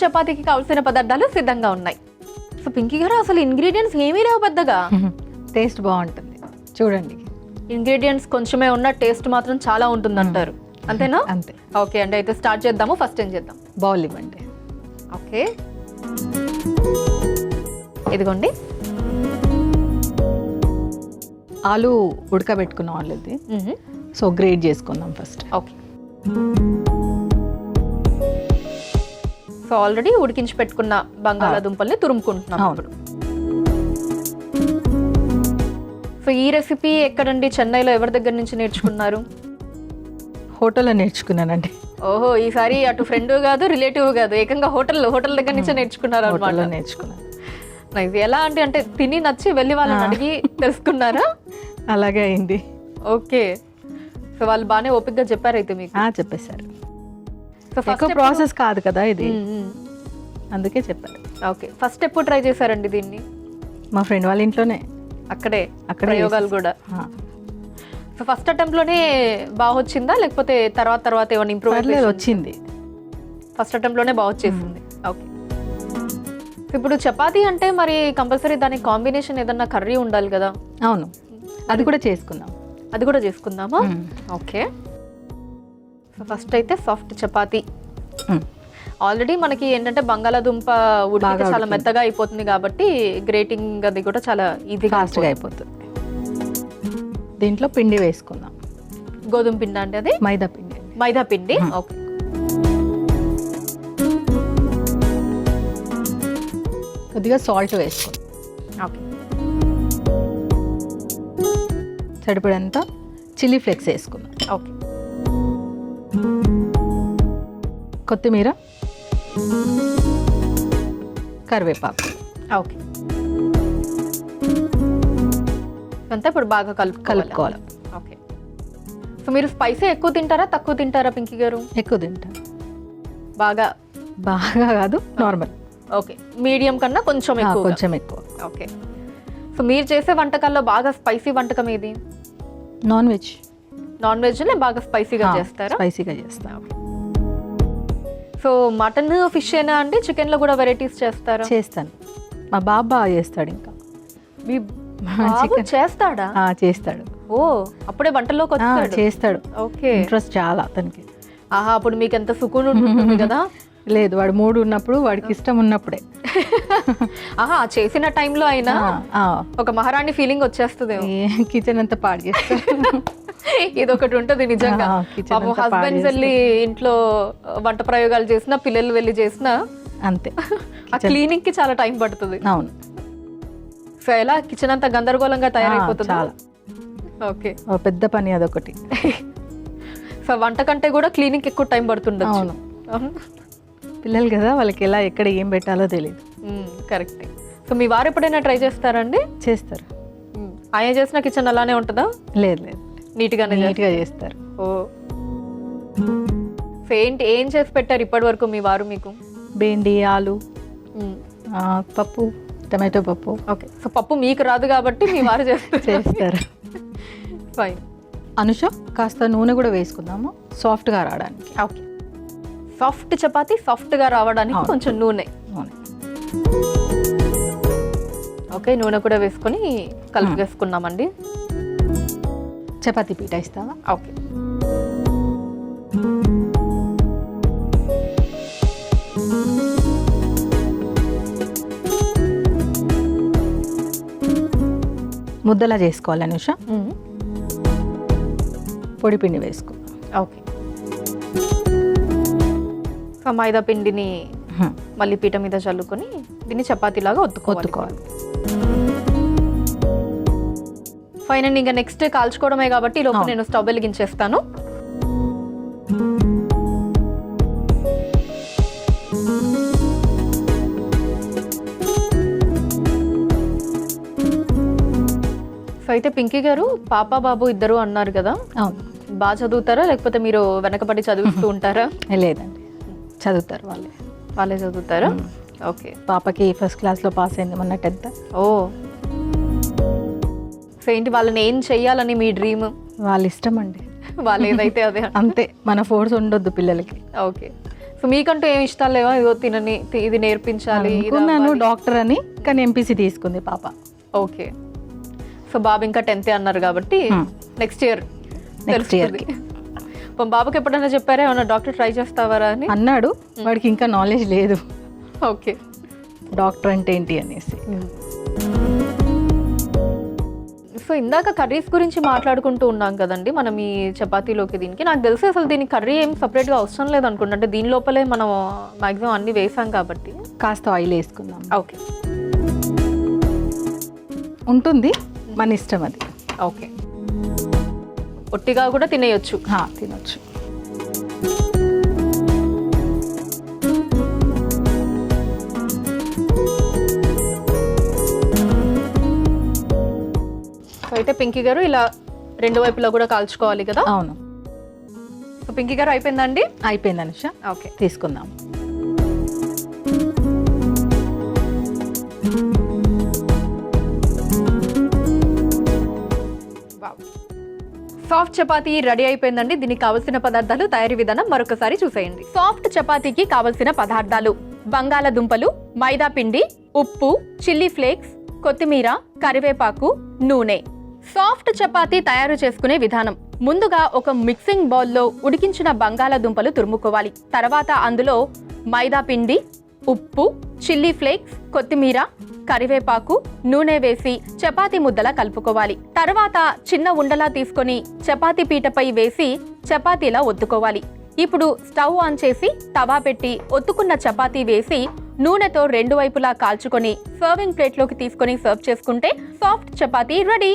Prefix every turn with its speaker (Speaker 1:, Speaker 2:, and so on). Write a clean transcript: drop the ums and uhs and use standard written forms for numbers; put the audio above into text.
Speaker 1: చపాతీకి కావాల్సిన పదార్థాలు సిద్ధంగా ఉన్నాయి. సో పింకీ గారు అసలు ఇంగ్రీడియంట్స్ ఏమీ లేవు పెద్దగా.
Speaker 2: టేస్ట్ బాగుంటుంది చూడండి.
Speaker 1: ఇంగ్రీడియంట్స్ కొంచెమే ఉన్న టేస్ట్ మాత్రం చాలా ఉంటుంది అంటారు, అంతేనా?
Speaker 2: అంతే.
Speaker 1: ఓకే అండి, అయితే స్టార్ట్ చేద్దాము. ఫస్ట్ ఏం చేద్దాం?
Speaker 2: బౌల్ ఇవ్వండి.
Speaker 1: ఓకే, ఇదిగోండి.
Speaker 2: ఆలు ఉడకబెట్టుకున్న ఆలు ఇది. సో గ్రేట్ చేసుకుందాం ఫస్ట్.
Speaker 1: ఓకే, సో ఆల్రెడీ ఉడికించి పెట్టుకున్న బంగాళాదుంపల్ని తురుముకుంటున్నాం ఇప్పుడు. సో ఈ రెసిపీ ఎక్కడండి? చెన్నైలో ఎవరి దగ్గర నుంచి నేర్చుకున్నారు?
Speaker 2: హోటల్లో నేర్చుకున్నానండి.
Speaker 1: ఓహో, ఈసారి అటు ఫ్రెండ్ కాదు రిలేటివ్ కాదు, ఏకంగా హోటల్ దగ్గర నుంచే నేర్చుకున్నారు అనమాట.
Speaker 2: నేర్చుకున్నాను.
Speaker 1: నైస్. ఎలా అంటే తిని నచ్చి వెళ్ళి వాళ్ళని అడిగి తెలుసుకున్నారా?
Speaker 2: అలాగే అయింది.
Speaker 1: ఓకే, సో వాళ్ళు బాగానే ఓపిక్గా చెప్పారు అయితే మీకు?
Speaker 2: చెప్పేశారు.
Speaker 1: సో
Speaker 2: ఫస్ట్ ప్రాసెస్ కాదు కదా ఇది, అందుకే చెప్పారు.
Speaker 1: ఓకే, ఫస్ట్ ఎప్పుడు ట్రై చేశారండి దీన్ని?
Speaker 2: మా ఫ్రెండ్ వాళ్ళ ఇంట్లోనే.
Speaker 1: అక్కడే ప్రయోగాలు కూడా. సో ఫస్ట్ అటెంప్ట్ లోనే బాగా వచ్చిందా, లేకపోతే తర్వాత ఏమైనా ఇంప్రూవ్
Speaker 2: వచ్చింది?
Speaker 1: ఫస్ట్ అటెంప్ట్ లోనే బాగా వచ్చేసింది. ఓకే, ఇప్పుడు చపాతీ అంటే మరి కంపల్సరీ దానికి కాంబినేషన్ ఏదన్నా కర్రీ ఉండాలి కదా?
Speaker 2: అవును, అది కూడా చేసుకుందాం.
Speaker 1: అది కూడా చేసుకుందామా? ఓకే, సో ఫస్ట్ అయితే సాఫ్ట్ చపాతీ. ఆల్రెడీ మనకి ఏంటంటే బంగాళాదుంప ఉడికితే చాలా మెత్తగా అయిపోతుంది కాబట్టి గ్రేటింగ్ అది కూడా చాలా ఈజీగా
Speaker 2: ఫాస్ట్గా అయిపోతుంది. దీంట్లో పిండి వేసుకుందాం.
Speaker 1: గోధుమ పిండి అంటే అది?
Speaker 2: మైదా పిండి.
Speaker 1: మైదా పిండి. ఓకే,
Speaker 2: కొద్దిగా సాల్ట్ వేసుకుందాం.
Speaker 1: ఓకే,
Speaker 2: సరిపడంత చిల్లీ ఫ్లేక్స్ వేసుకుందాం.
Speaker 1: ఓకే,
Speaker 2: కొత్తిమీర, కరివేపాకు.
Speaker 1: ఓకే, అంతా ఇప్పుడు బాగా కలుపుకోవాలి. ఓకే, సో మీరు స్పైసీ ఎక్కువ తింటారా తక్కువ తింటారా పింకీ గారు?
Speaker 2: ఎక్కువ తింటాను.
Speaker 1: బాగా
Speaker 2: కాదు, నార్మల్.
Speaker 1: ఓకే, మీడియం కన్నా కొంచెం ఎక్కువ. ఓకే, సో మీరు చేసే వంటకాల్లో బాగా స్పైసీ వంటకం ఏది?
Speaker 2: Non veg.
Speaker 1: నాన్ వెజ్లో బాగా స్పైసీగా చేస్తారా?
Speaker 2: స్పైసీగా చేస్తా.
Speaker 1: సో మటన్ ఫిష్ అయినా అండి, చికెన్లో కూడా వెరైటీస్ చేస్తారా?
Speaker 2: చేస్తాను. మా బాబు బాగా చేస్తాడు. ఇంకా
Speaker 1: మీ బాబు చేస్తాడా?
Speaker 2: చేస్తాడు.
Speaker 1: ఓ, అప్పుడే వంటల్లోకి వచ్చాడు.
Speaker 2: చేస్తాడు.
Speaker 1: ఓకే,
Speaker 2: ఇంట్రెస్ట్ చాలా అతనికి.
Speaker 1: ఆహా, అప్పుడు మీకు ఎంత సుకూన్ ఉంటుంది కదా.
Speaker 2: లేదు, వాడు మూడు ఉన్నప్పుడు, వాడికి ఇష్టం ఉన్నప్పుడే.
Speaker 1: ఆహా, చేసిన టైంలో అయినా ఒక మహారాణి ఫీలింగ్ వచ్చేస్తుంది.
Speaker 2: కిచెన్ అంతా పాడు చేస్తాడు.
Speaker 1: ఇదొకటి ఉంటుంది నిజంగా. హస్బెండ్స్ వెళ్ళి ఇంట్లో వంట ప్రయోగాలు చేసినా, పిల్లలు వెళ్ళి చేసినా అంతే. ఆ క్లీనింగ్ కి చాలా టైం పడుతుంది.
Speaker 2: అవును.
Speaker 1: సో ఎలా కిచెన్ అంతా గందరగోళంగా తయారైపోతుంది.
Speaker 2: చాలా.
Speaker 1: ఓకే,
Speaker 2: పెద్ద పని అదొకటి.
Speaker 1: సో వంట కంటే కూడా క్లీనింగ్ ఎక్కువ టైం పడుతుండొచ్చు.
Speaker 2: అవును, పిల్లలు కదా, వాళ్ళకి ఎలా ఎక్కడ ఏం పెట్టాలో తెలియదు.
Speaker 1: కరెక్ట్. సో మీ వారు ఎప్పుడైనా ట్రై చేస్తారండి?
Speaker 2: చేస్తారు.
Speaker 1: ఆయన చేసిన కిచెన్ అలానే ఉంటుందా?
Speaker 2: లేదు,
Speaker 1: నీట్గా
Speaker 2: చేస్తారు.
Speaker 1: ఓ, సో ఏం చేసి పెట్టారు ఇప్పటి వరకు మీ వారు మీకు?
Speaker 2: బెండి, ఆలు, పప్పు, టమాటో పప్పు.
Speaker 1: ఓకే, సో పప్పు మీకు రాదు కాబట్టి మీ వారు
Speaker 2: చేస్తారు.
Speaker 1: ఫైన్.
Speaker 2: అనుష, కాస్త నూనె కూడా వేసుకుందాము సాఫ్ట్గా రావడానికి.
Speaker 1: ఓకే, సాఫ్ట్ చపాతీ సాఫ్ట్గా రావడానికి కొంచెం నూనె. ఓకే, నూనె కూడా వేసుకొని కలిపేసుకున్నామండి.
Speaker 2: చపాతీ పీట ఇస్తావా?
Speaker 1: ఓకే,
Speaker 2: ముద్దలా చేసుకోవాలి అనుష. పొడి పిండి వేసుకో.
Speaker 1: ఓకే, సో మైదా పిండిని మళ్ళీ పీట మీద చల్లుకొని దీన్ని చపాతీలాగా ఒత్తుకోవాలి. ఫైన్ అండి, ఇంకా నెక్స్ట్ కాల్చుకోవడమే కాబట్టి లోపు నేను స్టవ్ వెలిగించేస్తాను. సో అయితే పింకీ గారు, పాప బాబు ఇద్దరు అన్నారు కదా,
Speaker 2: అవును.
Speaker 1: బాగా చదువుతారా లేకపోతే మీరు వెనకబడి చదివిస్తూ ఉంటారా?
Speaker 2: లేదండి, చదువుతారు. వాళ్ళే
Speaker 1: చదువుతారా? ఓకే,
Speaker 2: పాపకి ఫస్ట్ క్లాస్లో పాస్ అయింది మొన్న 10th.
Speaker 1: ఓ, సో ఏంటి వాళ్ళని ఏం చెయ్యాలని మీ డ్రీమ్?
Speaker 2: వాళ్ళ ఇష్టం అండి,
Speaker 1: వాళ్ళు ఏదైతే అదే.
Speaker 2: అంతే, మన ఫోర్స్ ఉండొద్దు పిల్లలకి.
Speaker 1: ఓకే, సో మీకంటూ ఏమి ఇష్టాలు లేవా, ఇదో తినని ఇది నేర్పించాలి
Speaker 2: అనుకున్నాను డాక్టర్ అని, కానీ ఎంపీసీ తీసుకుంది పాప.
Speaker 1: ఓకే. సో బాబు ఇంకా 10th అన్నారు కాబట్టి నెక్స్ట్ ఇయర్ తెలుస్తుంది. బాబుకి ఎప్పుడైనా చెప్పారా ఏమన్నా డాక్టర్ ట్రై చేస్తావారా అని?
Speaker 2: అన్నాడు, వాడికి ఇంకా నాలెడ్జ్ లేదు
Speaker 1: ఓకే
Speaker 2: డాక్టర్ అంటే ఏంటి అనేసి.
Speaker 1: సో ఇందాక కర్రీస్ గురించి మాట్లాడుకుంటూ ఉన్నాం కదండి మనం ఈ చపాతీలోకి. దీనికి నాకు తెలిసి అసలు దీనికి కర్రీ ఏం సపరేట్గా అవసరం లేదు అనుకుంటా, అంటే దీని లోపలే మనం మాక్సిమం అన్ని వేసాం కాబట్టి.
Speaker 2: కాస్త ఆయిల్ వేసుకుందాం.
Speaker 1: ఓకే
Speaker 2: ఉంటుంది, మన ఇష్టం అది.
Speaker 1: ఓకే, ఒట్టిగా కూడా తినేయొచ్చు.
Speaker 2: తినొచ్చు.
Speaker 1: అయితే పింకీ గారు ఇలా 2 వైపులా కూడా కాల్చుకోవాలి కదా?
Speaker 2: అవును.
Speaker 1: సో పింకీ గారు అయిపోయిందండి?
Speaker 2: అయిపోయింది అనుష.
Speaker 1: ఓకే,
Speaker 2: తీసుకుందాం.
Speaker 1: సాఫ్ట్ చపాతీ రెడీ అయిపోయిందండి. దీనికి కావలసిన పదార్థాలు, తయారీ విధానం మరొకసారి చూసేయండి. సాఫ్ట్ చపాతీకి కావలసిన పదార్థాలు: బంగాళదుంపలు, మైదా పిండి, ఉప్పు, చిల్లీ ఫ్లేక్స్, కొత్తిమీర, కరివేపాకు, నూనె. సాఫ్ట్ చపాతీ తయారు చేసుకునే విధానం: ముందుగా ఒక మిక్సింగ్ బౌల్లో ఉడికించిన బంగాళదుంపలు తురుముకోవాలి. తర్వాత అందులో మైదా పిండి, ఉప్పు, చిల్లీ ఫ్లేక్స్, కొత్తిమీర, కరివేపాకు, నూనె వేసి చపాతీ ముద్దలా కలుపుకోవాలి. తర్వాత చిన్న ఉండలా తీసుకొని చపాతీ పీటపై వేసి చపాతీలా ఒత్తుకోవాలి. ఇప్పుడు స్టవ్ ఆన్ చేసి తవా పెట్టి ఒత్తుకున్న చపాతీ వేసి నూనెతో 2 వైపులా కాల్చుకొని సర్వింగ్ ప్లేట్లోకి తీసుకొని సర్వ్ చేసుకుంటే సాఫ్ట్ చపాతీ రెడీ.